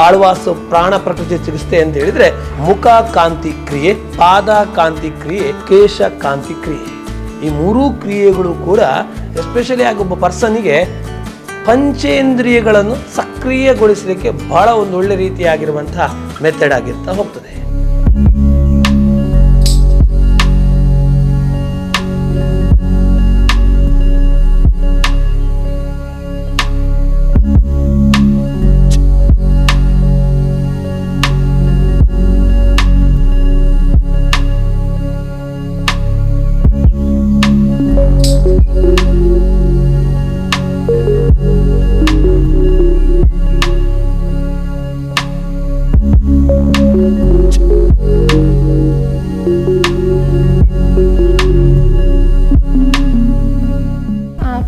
ಆಳ್ವಾಸು ಪ್ರಾಣ ಪ್ರಕೃತಿ ಚಿಕಿತ್ಸೆ ಅಂತ ಹೇಳಿದ್ರೆ ಮುಖ ಕಾಂತಿ ಕ್ರಿಯೆ, ಪಾದ ಕಾಂತಿ ಕ್ರಿಯೆ, ಕೇಶ ಕಾಂತಿ ಕ್ರಿಯೆ. ಈ ಮೂರೂ ಕ್ರಿಯೆಗಳು ಕೂಡ ಎಸ್ಪೆಷಲಿ ಆಗಿ ಒಬ್ಬ ಪರ್ಸನ್ನಿಗೆ ಪಂಚೇಂದ್ರಿಯಗಳನ್ನು ಸಕ್ರಿಯಗೊಳಿಸಲಿಕ್ಕೆ ಬಹಳ ಒಂದು ಒಳ್ಳೆ ರೀತಿಯಾಗಿರುವಂತಹ ಮೆಥಡ್ ಆಗಿರ್ತಾ ಹೋಗ್ತದೆ.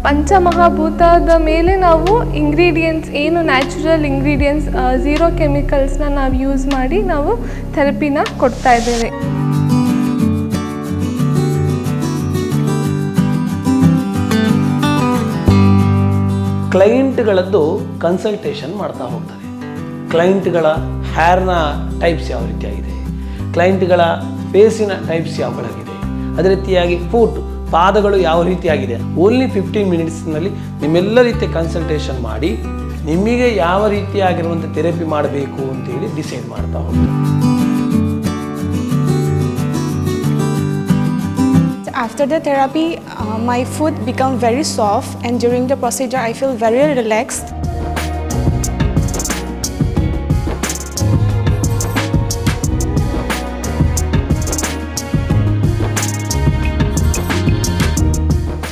ಪಂಚಮಹಾಭೂತದ ಮೇಲೆ ನಾವು ಇಂಗ್ರೀಡಿಯೆಂಟ್ಸ್ ಏನು ನ್ಯಾಚುರಲ್ ಇಂಗ್ರೀಡಿಯೆಂಟ್ಸ್, ಝೀರೋ ಕೆಮಿಕಲ್ಸ್ನ ನಾವು ಯೂಸ್ ಮಾಡಿ ನಾವು ಥೆರಪಿನ ಕೊಡ್ತಾ ಇದ್ದೇವೆ. ಕ್ಲೈಂಟ್ಗಳದ್ದು ಕನ್ಸಲ್ಟೇಷನ್ ಮಾಡ್ತಾ ಹೋಗ್ತಾರೆ. ಕ್ಲೈಂಟ್ಗಳ ಹೇರ್ನ ಟೈಪ್ಸ್ ಯಾವ ರೀತಿಯಾಗಿದೆ, ಕ್ಲೈಂಟ್ಗಳ ಫೇಸಿನ ಟೈಪ್ಸ್ ಯಾವಾಗಿದೆ, ಅದೇ ರೀತಿಯಾಗಿ ಫುಟ್ ಪಾದಗಳು ಯಾವ ರೀತಿಯಾಗಿದೆ. ಓನ್ಲಿ 15 ಮಿನಿಟ್ಸ್ನಲ್ಲಿ ನಿಮ್ಮೆಲ್ಲ ರೀತಿಯ ಕನ್ಸಲ್ಟೇಷನ್ ಮಾಡಿ ನಿಮಗೆ ಯಾವ ರೀತಿಯಾಗಿರುವಂಥ ಥೆರಪಿ ಮಾಡಬೇಕು ಅಂತೇಳಿ ಡಿಸೈಡ್ ಮಾಡ್ತಾ ಹೋಗ್ತಾರೆ. After the therapy, my foot become very soft, and during the procedure I feel very relaxed.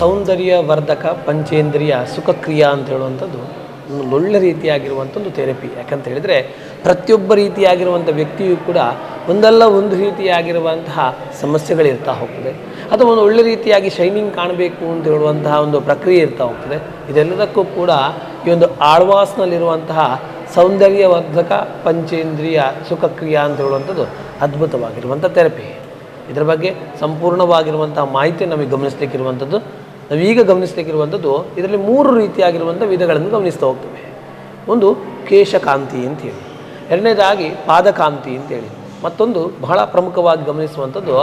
ಸೌಂದರ್ಯ ವರ್ಧಕ ಪಂಚೇಂದ್ರಿಯ ಸುಖಕ್ರಿಯಾ ಅಂತ ಹೇಳುವಂಥದ್ದು ಒಂದು ಒಳ್ಳೆ ರೀತಿಯಾಗಿರುವಂಥ ಒಂದು ಥೆರಪಿ. ಯಾಕಂತ ಹೇಳಿದರೆ ಪ್ರತಿಯೊಬ್ಬ ರೀತಿಯಾಗಿರುವಂಥ ವ್ಯಕ್ತಿಯು ಕೂಡ ಒಂದಲ್ಲ ಒಂದು ರೀತಿಯಾಗಿರುವಂತಹ ಸಮಸ್ಯೆಗಳಿರ್ತಾ ಹೋಗ್ತದೆ, ಅಥವಾ ಒಂದು ಒಳ್ಳೆ ರೀತಿಯಾಗಿ ಶೈನಿಂಗ್ ಕಾಣಬೇಕು ಅಂತ ಹೇಳುವಂತಹ ಒಂದು ಪ್ರಕ್ರಿಯೆ ಇರ್ತಾ ಹೋಗ್ತದೆ. ಇದೆಲ್ಲದಕ್ಕೂ ಕೂಡ ಈ ಒಂದು ಆಳ್ವಾಸ್ನಲ್ಲಿರುವಂತಹ ಸೌಂದರ್ಯವರ್ಧಕ ಪಂಚೇಂದ್ರಿಯ ಸುಖಕ್ರಿಯಾ ಅಂತ ಹೇಳುವಂಥದ್ದು ಅದ್ಭುತವಾಗಿರುವಂಥ ಥೆರಪಿ. ಇದರ ಬಗ್ಗೆ ಸಂಪೂರ್ಣವಾಗಿರುವಂತಹ ಮಾಹಿತಿ ನಮಗೆ ಗಮನಿಸಲಿಕ್ಕಿರುವಂಥದ್ದು, ನಾವೀಗ ಗಮನಿಸಲಿಕ್ಕಿರುವಂಥದ್ದು ಇದರಲ್ಲಿ 3 ರೀತಿಯಾಗಿರುವಂಥ ವಿಧಗಳನ್ನು ಗಮನಿಸ್ತಾ ಹೋಗ್ತೇವೆ. ಒಂದು ಕೇಶಕಾಂತಿ ಅಂತೇಳಿ, ಎರಡನೇದಾಗಿ ಪಾದಕಾಂತಿ ಅಂತೇಳಿ, ಮತ್ತೊಂದು ಬಹಳ ಪ್ರಮುಖವಾಗಿ ಗಮನಿಸುವಂಥದ್ದು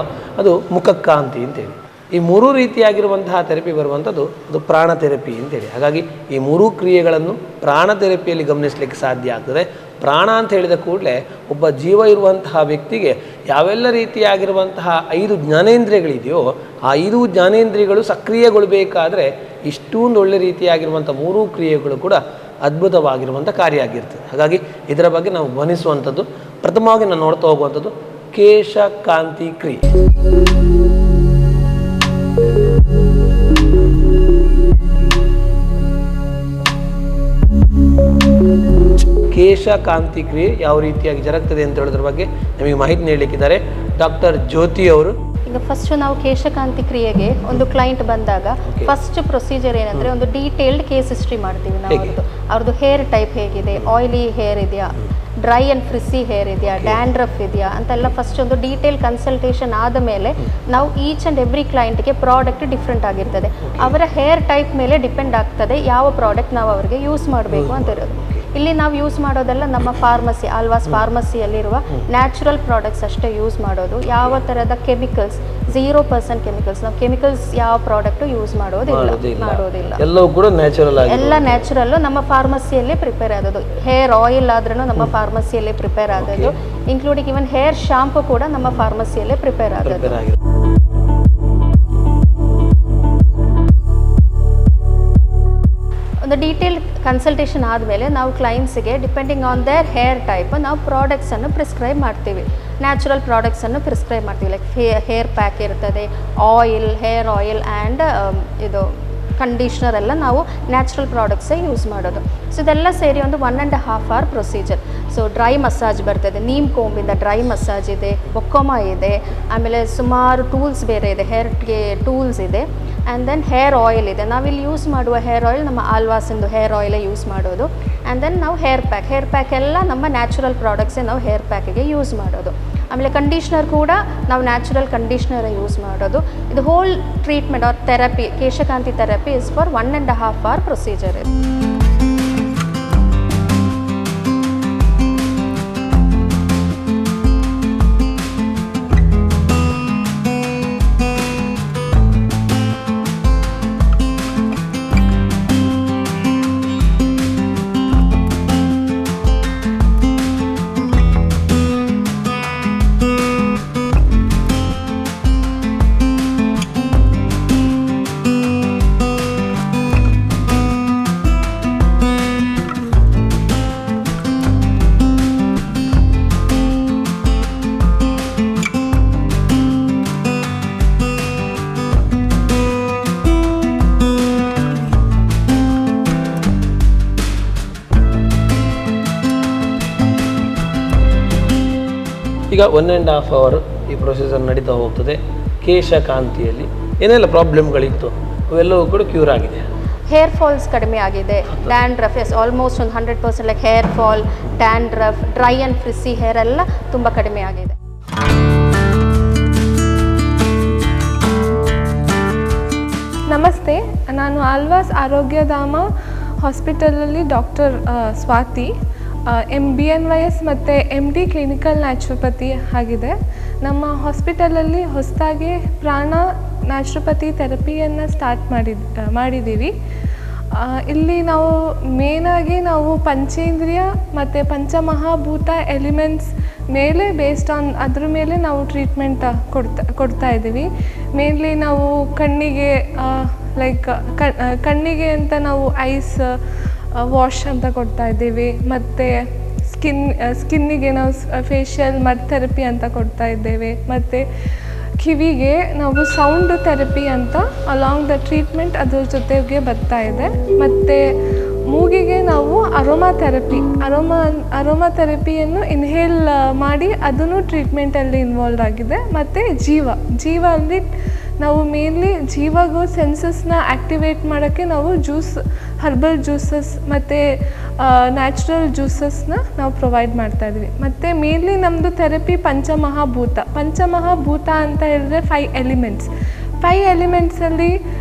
ಅದು ಮುಖಕ್ಕಾಂತಿ ಅಂತೇಳಿ. ಈ 3 ರೀತಿಯಾಗಿರುವಂತಹ ಥೆರಪಿ ಬರುವಂಥದ್ದು ಅದು ಪ್ರಾಣ ಥೆರಪಿ ಅಂತೇಳಿ. ಹಾಗಾಗಿ ಈ 3 ಕ್ರಿಯೆಗಳನ್ನು ಪ್ರಾಣ ಥೆರಪಿಯಲ್ಲಿ ಗಮನಿಸಲಿಕ್ಕೆ ಸಾಧ್ಯ ಆಗ್ತದೆ. ಪ್ರಾಣ ಅಂತ ಹೇಳಿದ ಕೂಡಲೇ ಒಬ್ಬ ಜೀವ ಇರುವಂತಹ ವ್ಯಕ್ತಿಗೆ ಯಾವೆಲ್ಲ ರೀತಿಯಾಗಿರುವಂತಹ 5 ಜ್ಞಾನೇಂದ್ರಿಯಗಳಿದೆಯೋ ಆ 5 ಜ್ಞಾನೇಂದ್ರಿಯಗಳು ಸಕ್ರಿಯಗೊಳ್ಳಬೇಕಾದ್ರೆ ಇಷ್ಟೊಂದು ಒಳ್ಳೆ ರೀತಿಯಾಗಿರುವಂಥ 3 ಕ್ರಿಯೆಗಳು ಕೂಡ ಅದ್ಭುತವಾಗಿರುವಂಥ ಕಾರ್ಯ ಆಗಿರ್ತದೆ. ಹಾಗಾಗಿ ಇದರ ಬಗ್ಗೆ ನಾವು ಗಮನಿಸುವಂಥದ್ದು ಪ್ರಥಮವಾಗಿ ನಾವು ನೋಡ್ತಾ ಹೋಗುವಂಥದ್ದು ಕೇಶಕಾಂತಿ ಕ್ರಿಯೆ. ಕೇಶಕಾಂತಿ ಕ್ರಿಯೆ ಯಾವ ರೀತಿಯಾಗಿ ಜರುಗ್ತದೆ ಅಂತ ಹೇಳೋದ್ರ ಬಗ್ಗೆ ನಮಗೆ ಮಾಹಿತಿ ನೀಡಲಿಕ್ಕಿದ್ದಾರೆ ಡಾಕ್ಟರ್ ಜ್ಯೋತಿ ಅವರು. ಈಗ ಫಸ್ಟ್ ನಾವು ಕೇಶಕಾಂತಿ ಕ್ರಿಯೆಗೆ ಒಂದು ಕ್ಲೈಂಟ್ ಬಂದಾಗ ಫಸ್ಟ್ ಪ್ರೊಸೀಜರ್ ಏನಂದ್ರೆ ಒಂದು ಡೀಟೇಲ್ಡ್ ಕೇಸ್ ಹಿಸ್ಟ್ರಿ ಮಾಡ್ತೀವಿ ನಾವು. ಅವ್ರದ್ದು ಹೇರ್ ಟೈಪ್ ಹೇಗಿದೆ, ಆಯಿಲಿ ಹೇರ್ ಇದೆಯಾ, ಡ್ರೈ ಆ್ಯಂಡ್ ಫ್ರಿಸಿ ಹೇರ್ ಇದೆಯಾ, ಡ್ಯಾಂಡ್ರಫ್ ಇದೆಯಾ ಅಂತೆಲ್ಲ ಫಸ್ಟ್ ಒಂದು ಡೀಟೇಲ್ ಕನ್ಸಲ್ಟೇಷನ್ ಆದ ಮೇಲೆ ನಾವು ಈಚ್ ಆ್ಯಂಡ್ ಎವ್ರಿ ಕ್ಲೈಂಟ್ಗೆ ಪ್ರಾಡಕ್ಟ್ ಡಿಫ್ರೆಂಟ್ ಆಗಿರ್ತದೆ. ಅವರ ಹೇರ್ ಟೈಪ್ ಮೇಲೆ ಡಿಪೆಂಡ್ ಆಗ್ತದೆ ಯಾವ ಪ್ರಾಡಕ್ಟ್ ನಾವು ಅವರಿಗೆ ಯೂಸ್ ಮಾಡಬೇಕು ಅಂತ ಇರೋದು. ಇಲ್ಲಿ ನಾವು ಯೂಸ್ ಮಾಡೋದೆಲ್ಲ ನಮ್ಮ ಫಾರ್ಮಸಿ, ಆಳ್ವಾಸ್ ಫಾರ್ಮಸಿಯಲ್ಲಿರುವ ನ್ಯಾಚುರಲ್ ಪ್ರಾಡಕ್ಟ್ಸ್ ಅಷ್ಟೇ ಯೂಸ್ ಮಾಡೋದು. ಯಾವ ಥರದ ಕೆಮಿಕಲ್ಸ್, 0% ಕೆಮಿಕಲ್ಸ್, ನಾವು ಕೆಮಿಕಲ್ಸ್ ಯಾವ ಪ್ರಾಡಕ್ಟು ಯೂಸ್ ಮಾಡೋದಿಲ್ಲ. ಎಲ್ಲವೂ ಕೂಡ ನ್ಯಾಚುರಲ್ ಆಗಿ, ಎಲ್ಲ ನ್ಯಾಚುರಲ್ಲು ನಮ್ಮ ಫಾರ್ಮಸಿಯಲ್ಲೇ ಪ್ರಿಪೇರ್ ಆಗೋದು. ಹೇರ್ ಆಯಿಲ್ ಆದ್ರೂ ನಮ್ಮ ಫಾರ್ಮಸಿಯಲ್ಲೇ ಪ್ರಿಪೇರ್ ಆಗೋದು, ಇನ್ಕ್ಲೂಡಿಂಗ್ ಇವನ್ ಹೇರ್ ಶಾಂಪು ಕೂಡ ನಮ್ಮ ಫಾರ್ಮಸಿಯಲ್ಲೇ ಪ್ರಿಪೇರ್ ಆಗೋದು. ಒಂದು ಡೀಟೇಲ್ ಕನ್ಸಲ್ಟೇಷನ್ ಆದಮೇಲೆ ನಾವು ಕ್ಲೈಂಟ್ಸಿಗೆ depending on their hair type ನಾವು ಪ್ರಾಡಕ್ಟ್ಸನ್ನು ಪ್ರಿಸ್ಕ್ರೈಬ್ ಮಾಡ್ತೀವಿ. ನ್ಯಾಚುರಲ್ ಪ್ರಾಡಕ್ಟ್ಸನ್ನು ಪ್ರಿಸ್ಕ್ರೈಬ್ ಮಾಡ್ತೀವಿ. ಲೈಕ್ ಹೇರ್ ಪ್ಯಾಕ್ ಇರ್ತದೆ, ಆಯಿಲ್, ಹೇರ್ ಆಯಿಲ್ ಆ್ಯಂಡ್ ಇದು ಕಂಡೀಷ್ನರ್ ಎಲ್ಲ ನಾವು ನ್ಯಾಚುರಲ್ ಪ್ರಾಡಕ್ಟ್ಸೇ ಯೂಸ್ ಮಾಡೋದು. ಸೊ ಇದೆಲ್ಲ ಸೇರಿ ಒಂದು 1.5 hour procedure. So dry massage ಬರ್ತದೆ, ನೀಮ್ ಕೋಂಬಿಂದ ಡ್ರೈ ಮಸಾಜ್ ಇದೆ, ಬೊಕ್ಕೊಮ ಇದೆ, ಆಮೇಲೆ ಸುಮಾರು ಟೂಲ್ಸ್ ಬೇರೆ ಇದೆ, ಹೇರ್ಗೆ ಟೂಲ್ಸ್ ಇದೆ, ಆ್ಯಂಡ್ ದೆನ್ ಹೇರ್ ಆಯಿಲ್ ಇದೆ. ನಾವಿಲ್ಲಿ ಯೂಸ್ ಮಾಡುವ ಹೇರ್ ಆಯಿಲ್ ನಮ್ಮ ಆಳ್ವಾಸಿಂದು ಹೇರ್ ಆಯಿಲೇ ಯೂಸ್ ಮಾಡೋದು. ಆ್ಯಂಡ್ ದೆನ್ ನಾವು ಹೇರ್ ಪ್ಯಾಕ್ ಎಲ್ಲ ನಮ್ಮ ನ್ಯಾಚುರಲ್ ಪ್ರಾಡಕ್ಟ್ಸೇ ನಾವು ಹೇರ್ ಪ್ಯಾಕಿಗೆ ಯೂಸ್ ಮಾಡೋದು. ಆಮೇಲೆ ಕಂಡೀಷ್ನರ್ ಕೂಡ ನಾವು ನ್ಯಾಚುರಲ್ ಕಂಡೀಷ್ನರೇ ಯೂಸ್ ಮಾಡೋದು. ಇದು whole treatment or therapy, Keshakanti therapy is for 1.5 hour procedure. ಈಗ 1.5 hour ಈ ಪ್ರೊಸೀಜರ್ ನಡೀತಾ ಹೋಗ್ತದೆ. ಕೇಶಕಾಂತಿಯಲ್ಲಿ ಏನೆಲ್ಲ ಪ್ರಾಬ್ಲಮ್ಗಳಿತ್ತು ಅವೆಲ್ಲವೂ ಕೂಡ ಕ್ಯೂರ್ ಆಗಿದೆ. ಹೇರ್ ಫಾಲ್ಸ್ ಕಡಿಮೆ ಆಗಿದೆ, ಡ್ಯಾಂಡ್ರಫ್ ಆಲ್ಮೋಸ್ಟ್ ಒಂದು 100% like hair fall, dandruff, dry and frizzy hair ಎಲ್ಲ ತುಂಬ ಕಡಿಮೆ ಆಗಿದೆ. ನಮಸ್ತೆ, ನಾನು ಆಳ್ವಾಸ್ ಆರೋಗ್ಯಧಾಮ ಹಾಸ್ಪಿಟಲಲ್ಲಿ ಡಾಕ್ಟರ್ ಸ್ವಾತಿ, BNYS ಮತ್ತು MD ಕ್ಲಿನಿಕಲ್ ನ್ಯಾಚುರೋಪತಿ ಆಗಿದೆ. ನಮ್ಮ ಹಾಸ್ಪಿಟಲಲ್ಲಿ ಹೊಸದಾಗಿ ಪ್ರಾಣ ನ್ಯಾಚುರೋಪತಿ ಥೆರಪಿಯನ್ನು ಸ್ಟಾರ್ಟ್ ಮಾಡಿದ್ದೀವಿ. ಇಲ್ಲಿ ನಾವು ಮೇನಾಗಿ ನಾವು ಪಂಚೇಂದ್ರಿಯ ಮತ್ತು ಪಂಚಮಹಾಭೂತ ಎಲಿಮೆಂಟ್ಸ್ ಮೇಲೆ ಬೇಸ್ಡ್ ಆನ್ ಅದ್ರ ಮೇಲೆ ನಾವು ಟ್ರೀಟ್ಮೆಂಟ್ ಕೊಡ್ತಾ ಇದ್ದೀವಿ. ಮೇನ್ಲಿ ನಾವು ಕಣ್ಣಿಗೆ ಲೈಕ್ ಕಣ್ಣಿಗೆ ಅಂತ ನಾವು ಐಸ್ ವಾಶ್ ಅಂತ ಕೊಡ್ತಾ ಇದ್ದೀವಿ, ಮತ್ತು ಸ್ಕಿನ್ನಿಗೆ ನಾವು ಫೇಶಿಯಲ್ ಮಡ್ ಥೆರಪಿ ಅಂತ ಕೊಡ್ತಾ ಇದ್ದೇವೆ, ಮತ್ತು ಕಿವಿಗೆ ನಾವು ಸೌಂಡ್ ಥೆರಪಿ ಅಂತ ಅಲಾಂಗ್ ದ ಟ್ರೀಟ್ಮೆಂಟ್ ಅದ್ರ ಜೊತೆಗೆ ಬರ್ತಾ ಇದೆ. ಮತ್ತು ಮೂಗಿಗೆ ನಾವು ಅರೋಮಾ ಥೆರಪಿಯನ್ನು ಇನ್ಹೇಲ್ ಮಾಡಿ ಅದನ್ನು ಟ್ರೀಟ್ಮೆಂಟಲ್ಲಿ ಇನ್ವಾಲ್ವ್ ಆಗಿದೆ. ಮತ್ತು ಜೀವ ಅಲ್ಲಿ ನಾವು ಮೇನ್ಲಿ ಜೀವಾಗೂ ಸೆನ್ಸಸ್ನ ಆ್ಯಕ್ಟಿವೇಟ್ ಮಾಡೋಕ್ಕೆ ನಾವು ಹರ್ಬಲ್ ಜ್ಯೂಸಸ್ ಮತ್ತು ನ್ಯಾಚುರಲ್ ಜ್ಯೂಸಸ್ನ ನಾವು ಪ್ರೊವೈಡ್ ಮಾಡ್ತಾಯಿದ್ವಿ. ಮತ್ತು ಮೇನ್ಲಿ ನಮ್ಮದು ಥೆರಪಿ ಪಂಚಮಹಾಭೂತ ಅಂತ ಹೇಳಿದ್ರೆ 5 ಎಲಿಮೆಂಟ್ಸಲ್ಲಿ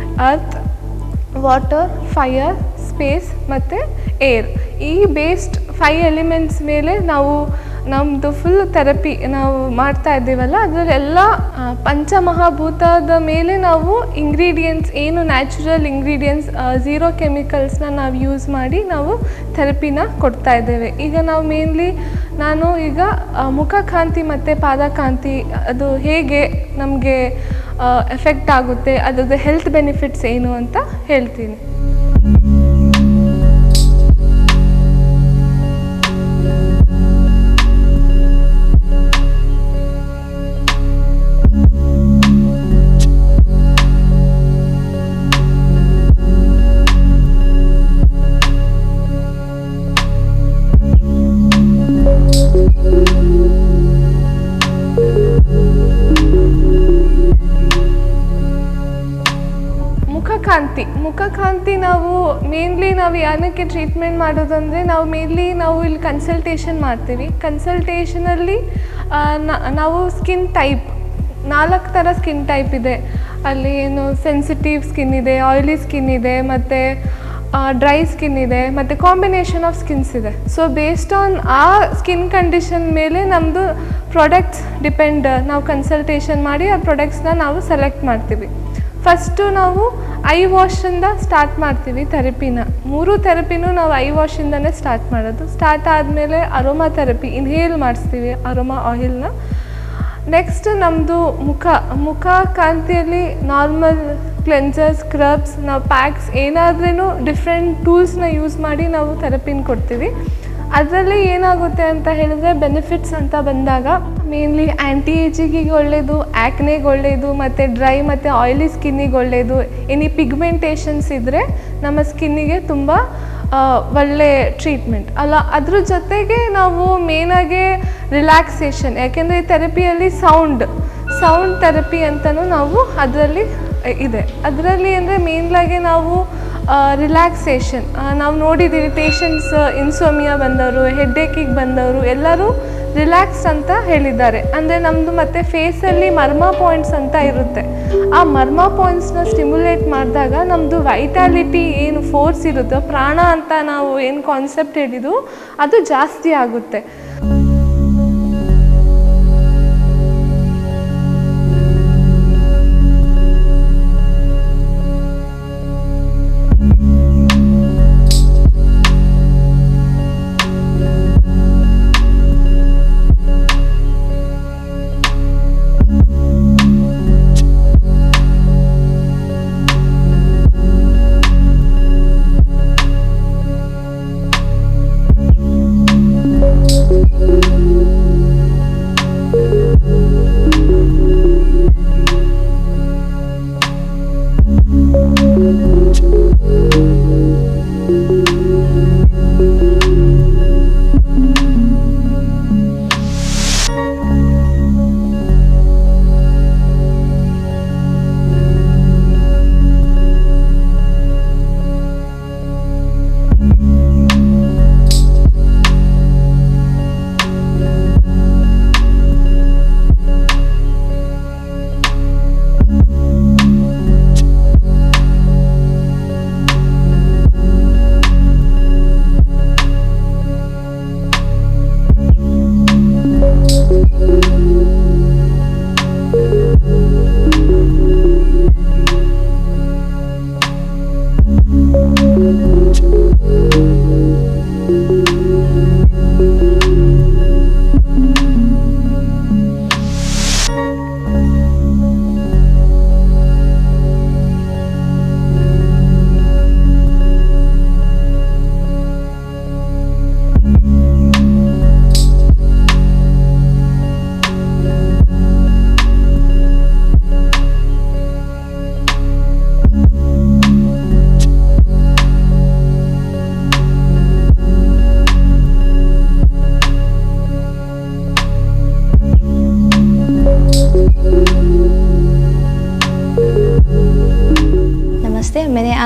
ಅರ್ತ್, ವಾಟರ್, ಫೈರ್, ಸ್ಪೇಸ್ ಮತ್ತು ಏರ್. ಈ ಬೇಸ್ಡ್ 5 ಎಲಿಮೆಂಟ್ಸ್ ಮೇಲೆ ನಾವು ನಮ್ಮದು ಫುಲ್ ಥೆರಪಿ ನಾವು ಮಾಡ್ತಾ ಇದ್ದೀವಲ್ಲ, ಅದರಲ್ಲೆಲ್ಲ ಪಂಚಮಹಾಭೂತದ ಮೇಲೆ ನಾವು ಇಂಗ್ರೀಡಿಯೆಂಟ್ಸ್ ಏನು ನ್ಯಾಚುರಲ್ ಇಂಗ್ರೀಡಿಯೆಂಟ್ಸ್ 0 ಕೆಮಿಕಲ್ಸ್ನ ನಾವು ಯೂಸ್ ಮಾಡಿ ನಾವು ಥೆರಪಿನ ಕೊಡ್ತಾ ಇದ್ದೇವೆ. ಈಗ ನಾವು ಮೇನ್ಲಿ ನಾನು ಈಗ ಮುಖಕಾಂತಿ ಮತ್ತು ಪಾದಕಾಂತಿ ಅದು ಹೇಗೆ ನಮಗೆ ಎಫೆಕ್ಟ್ ಆಗುತ್ತೆ, ಅದರದ್ದು ಹೆಲ್ತ್ ಬೆನಿಫಿಟ್ಸ್ ಏನು ಅಂತ ಹೇಳ್ತೀನಿ. ಮುಖಕಾಂತಿ ನಾವು ಮೇನ್ಲಿ ನಾವು ಏನಕ್ಕೆ ಟ್ರೀಟ್ಮೆಂಟ್ ಮಾಡೋದಂದರೆ ನಾವು ಇಲ್ಲಿ ಕನ್ಸಲ್ಟೇಷನ್ ಮಾಡ್ತೀವಿ. ಕನ್ಸಲ್ಟೇಷನಲ್ಲಿ ನಾವು ಸ್ಕಿನ್ ಟೈಪ್ 4 ಥರ ಸ್ಕಿನ್ ಟೈಪ್ ಇದೆ. ಅಲ್ಲಿ ಏನು ಸೆನ್ಸಿಟಿವ್ ಸ್ಕಿನ್ ಇದೆ, ಆಯಿಲಿ ಸ್ಕಿನ್ ಇದೆ, ಮತ್ತು ಡ್ರೈ ಸ್ಕಿನ್ ಇದೆ, ಮತ್ತು ಕಾಂಬಿನೇಷನ್ ಆಫ್ ಸ್ಕಿನ್ಸ್ ಇದೆ. ಸೊ ಬೇಸ್ಡ್ ಆನ್ ಆ ಸ್ಕಿನ್ ಕಂಡೀಷನ್ ಮೇಲೆ ನಮ್ಮದು ಪ್ರಾಡಕ್ಟ್ಸ್ ಡಿಪೆಂಡ್. ನಾವು ಕನ್ಸಲ್ಟೇಷನ್ ಮಾಡಿ ಆ ಪ್ರಾಡಕ್ಟ್ಸ್ನ ನಾವು ಸೆಲೆಕ್ಟ್ ಮಾಡ್ತೀವಿ. ಫಸ್ಟು ನಾವು ಐ ವಾಶಿಂದ ಸ್ಟಾರ್ಟ್ ಮಾಡ್ತೀವಿ ಥೆರಪಿನ. 3 ಥೆರಪಿನೂ ನಾವು ಐ ವಾಶಿಂದನೇ ಸ್ಟಾರ್ಟ್ ಮಾಡೋದು. ಸ್ಟಾರ್ಟ್ ಆದಮೇಲೆ ಅರೋಮಾ ಥೆರಪಿ ಇನ್ಹೇಲ್ ಮಾಡಿಸ್ತೀವಿ, ಅರೋಮಾ ಆಯಿಲ್ನ. ನೆಕ್ಸ್ಟ್ ನಮ್ಮದು ಮುಖ ಕಾಂತಿಯಲ್ಲಿ ನಾರ್ಮಲ್ ಕ್ಲೆನ್ಸರ್, ಸ್ಕ್ರಬ್ಸ್, ನಾವು ಪ್ಯಾಕ್ಸ್ ಏನಾದ್ರೂ ಡಿಫ್ರೆಂಟ್ ಟೂಲ್ಸ್ನ ಯೂಸ್ ಮಾಡಿ ನಾವು ಥೆರಪಿನ ಕೊಡ್ತೀವಿ. ಅದರಲ್ಲಿ ಏನಾಗುತ್ತೆ ಅಂತ ಹೇಳಿದ್ರೆ ಬೆನಿಫಿಟ್ಸ್ ಅಂತ ಬಂದಾಗ ಮೇನ್ಲಿ ಆ್ಯಂಟಿ ಏಜಿಗಿಗೆ ಒಳ್ಳೆಯದು, ಆ್ಯಕ್ನೆಗೆ ಒಳ್ಳೆಯದು, ಮತ್ತು ಡ್ರೈ ಮತ್ತು ಆಯಿಲಿ ಸ್ಕಿನ್ನಿಗೆ ಒಳ್ಳೆಯದು. ಎನಿ ಪಿಗ್ಮೆಂಟೇಷನ್ಸ್ ಇದ್ದರೆ ನಮ್ಮ ಸ್ಕಿನ್ನಿಗೆ ತುಂಬ ಒಳ್ಳೆ ಟ್ರೀಟ್ಮೆಂಟ್ ಅಲ್ಲ. ಅದ್ರ ಜೊತೆಗೆ ನಾವು ಮೇನಾಗಿ ರಿಲ್ಯಾಕ್ಸೇಷನ್, ಯಾಕೆಂದರೆ ಈ ಥೆರಪಿಯಲ್ಲಿ ಸೌಂಡ್ ಥೆರಪಿ ಅಂತಲೂ ನಾವು ಅದರಲ್ಲಿ ಇದೆ. ಅದರಲ್ಲಿ ಅಂದರೆ ಮೇನ್ಲಾಗಿ ನಾವು ರಿಲ್ಯಾಕ್ಸೇಷನ್ ನಾವು ನೋಡಿದ್ದೀವಿ. ಪೇಷಂಟ್ಸ್ ಇನ್ಸೋಮಿಯಾ ಬಂದವರು, ಹೆಡ್ಏಕಿಗೆ ಬಂದವರು ಎಲ್ಲರೂ ರಿಲ್ಯಾಕ್ಸ್ ಅಂತ ಹೇಳಿದ್ದಾರೆ. ಅಂದರೆ ನಮ್ಮದು ಮತ್ತು ಫೇಸಲ್ಲಿ ಮರ್ಮ ಪಾಯಿಂಟ್ಸ್ ಅಂತ ಇರುತ್ತೆ. ಆ ಮರ್ಮ ಪಾಯಿಂಟ್ಸ್ನ ಸ್ಟಿಮ್ಯುಲೇಟ್ ಮಾಡಿದಾಗ ನಮ್ಮದು ವೈಟಾಲಿಟಿ ಏನು ಫೋರ್ಸ್ ಇರುತ್ತೋ, ಪ್ರಾಣ ಅಂತ ನಾವು ಏನು ಕಾನ್ಸೆಪ್ಟ್ ಹೇಳಿದ್ದು ಅದು ಜಾಸ್ತಿ ಆಗುತ್ತೆ.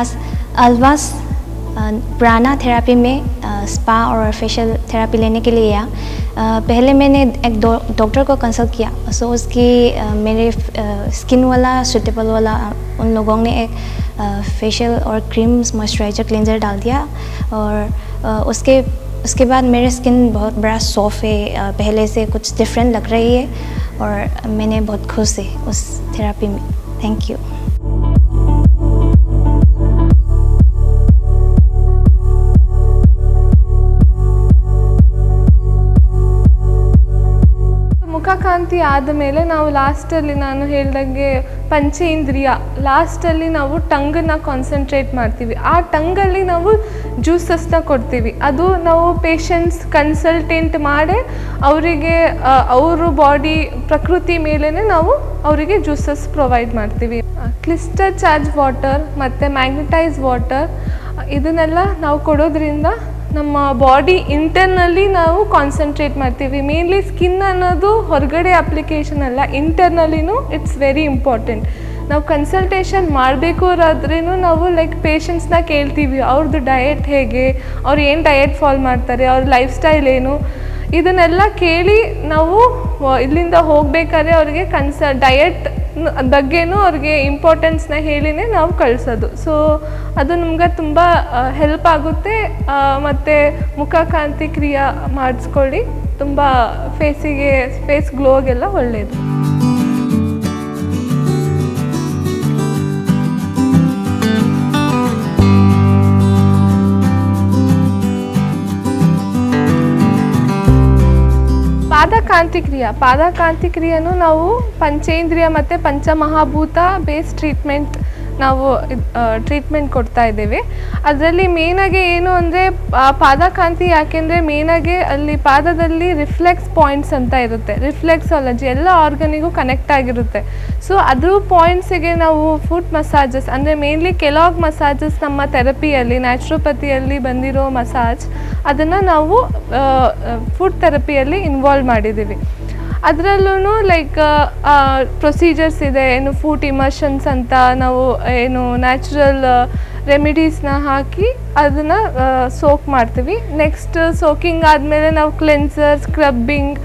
आज अलवास प्राणा थेरेपी में स्पा और फेशियल थेरेपी लेने के लिए आया। पहले मैंने एक डॉक्टर को कंसल्ट किया, सो उसकी मेरे स्किन वाला सूटेबल वाला उन लोगों ने एक फेशियल और क्रीम्स मॉइस्चराइजर क्लेंजर डाल दिया और उसके बाद मेरी स्किन बहुत बड़ा सॉफ्ट है, पहले से कुछ डिफरेंट लग रही है और मैंने बहुत खुश है उस थेरेपी में। Thank you. ಮುಖಕಾಂತಿ ಆದಮೇಲೆ ನಾವು ಲಾಸ್ಟಲ್ಲಿ ನಾನು ಹೇಳ್ದಂಗೆ ಪಂಚೇಂದ್ರಿಯ ಲಾಸ್ಟಲ್ಲಿ ನಾವು ಟಂಗನ್ನು ಕಾನ್ಸಂಟ್ರೇಟ್ ಮಾಡ್ತೀವಿ. ಆ ಟಂಗಲ್ಲಿ ನಾವು ಜ್ಯೂಸಸ್ನ ಕೊಡ್ತೀವಿ. ಅದು ನಾವು ಪೇಷಂಟ್ಸ್ ಕನ್ಸಲ್ಟೆಂಟ್ ಮಾಡಿ ಅವರಿಗೆ ಅವರು ಬಾಡಿ ಪ್ರಕೃತಿ ಮೇಲೇ ನಾವು ಅವರಿಗೆ ಜ್ಯೂಸಸ್ ಪ್ರೊವೈಡ್ ಮಾಡ್ತೀವಿ. ಕ್ಲಿಸ್ಟರ್ ಚಾರ್ಜ್ ವಾಟರ್ ಮತ್ತು ಮ್ಯಾಗ್ನೆಟೈಸ್ ವಾಟರ್ ಇದನ್ನೆಲ್ಲ ನಾವು ಕೊಡೋದ್ರಿಂದ ನಮ್ಮ ಬಾಡಿ ಇಂಟರ್ನಲ್ಲಿ ನಾವು ಕಾನ್ಸಂಟ್ರೇಟ್ ಮಾಡ್ತೀವಿ. ಮೇನ್ಲಿ ಸ್ಕಿನ್ ಅನ್ನೋದು ಹೊರಗಡೆ ಅಪ್ಲಿಕೇಶನ್ ಅಲ್ಲ, ಇಂಟರ್ನಲ್ಲಿನೂ ಇಟ್ಸ್ ವೆರಿ ಇಂಪಾರ್ಟೆಂಟ್. ನಾವು ಕನ್ಸಲ್ಟೇಷನ್ ಮಾಡಬೇಕಾದ್ರೂ ನಾವು ಲೈಕ್ ಪೇಷಂಟ್ಸ್ನ ಕೇಳ್ತೀವಿ, ಅವ್ರದ್ದು ಡಯಟ್ ಹೇಗೆ, ಅವ್ರು ಏನು ಡಯಟ್ ಫಾಲೋ ಮಾಡ್ತಾರೆ, ಅವ್ರ ಲೈಫ್ ಸ್ಟೈಲ್ ಏನು, ಇದನ್ನೆಲ್ಲ ಕೇಳಿ ನಾವು ಇಲ್ಲಿಂದ ಹೋಗಬೇಕಾದ್ರೆ ಅವ್ರಿಗೆ ಡಯಟ್ ಬಗ್ಗೆನೂ ಅವ್ರಿಗೆ ಇಂಪಾರ್ಟೆನ್ಸ್ನ ಹೇಳಿನೇ ನಾವು ಕಳಿಸೋದು. ಸೊ ಅದು ನಮ್ಗೆ ತುಂಬ ಹೆಲ್ಪ್ ಆಗುತ್ತೆ. ಮತ್ತು ಮುಖಕಾಂತಿ ಕ್ರಿಯೆ ಮಾಡಿಸ್ಕೊಳ್ಳಿ, ತುಂಬ ಫೇಸ್ ಗ್ಲೋಗೆಲ್ಲ ಒಳ್ಳೆಯದು. ಪಾದಕಾಂತಿ ಕ್ರಿಯೆನೂ ನಾವು ಪಂಚೇಂದ್ರಿಯ ಮತ್ತು ಪಂಚಮಹಾಭೂತ ಬೇಸ್ ಟ್ರೀಟ್ಮೆಂಟ್ ಕೊಡ್ತಾ ಇದ್ದೇವೆ. ಅದರಲ್ಲಿ ಮೇನಾಗಿ ಏನು ಅಂದರೆ ಪಾದಕಾಂತಿ ಯಾಕೆಂದರೆ ಮೇನಾಗಿ ಅಲ್ಲಿ ಪಾದದಲ್ಲಿ ರಿಫ್ಲೆಕ್ಸ್ ಪಾಯಿಂಟ್ಸ್ ಅಂತ ಇರುತ್ತೆ, ರಿಫ್ಲೆಕ್ಸಾಲಜಿ ಎಲ್ಲ ಆರ್ಗನಿಗೂ ಕನೆಕ್ಟ್ ಆಗಿರುತ್ತೆ. ಸೊ ಅದು ಪಾಯಿಂಟ್ಸಿಗೆ ನಾವು ಫುಟ್ ಮಸಾಜಸ್ ಅಂದರೆ ಮೇನ್ಲಿ ಕೆಲವು ಮಸಾಜಸ್ ನಮ್ಮ ಥೆರಪಿಯಲ್ಲಿ ನ್ಯಾಚುರೋಪತಿಯಲ್ಲಿ ಬಂದಿರೋ ಮಸಾಜ್ ಅದನ್ನು ನಾವು ಫುಡ್ ಥೆರಪಿಯಲ್ಲಿ ಇನ್ವಾಲ್ವ್ ಮಾಡಿದ್ದೀವಿ. ಅದರಲ್ಲೂ ಲೈಕ್ ಪ್ರೊಸೀಜರ್ಸ್ ಇದೆ, ಏನು ಫುಟ್ ಇಮರ್ಷನ್ಸ್ ಅಂತ ನಾವು ಏನು ನ್ಯಾಚುರಲ್ ರೆಮಿಡೀಸ್ನ ಹಾಕಿ ಅದನ್ನು ಸೋಕ್ ಮಾಡ್ತೀವಿ. ನೆಕ್ಸ್ಟ್ ಸೋಕಿಂಗ್ ಆದಮೇಲೆ ನಾವು ಕ್ಲೆನ್ಸರ್, ಸ್ಕ್ರಬ್ಬಿಂಗ್,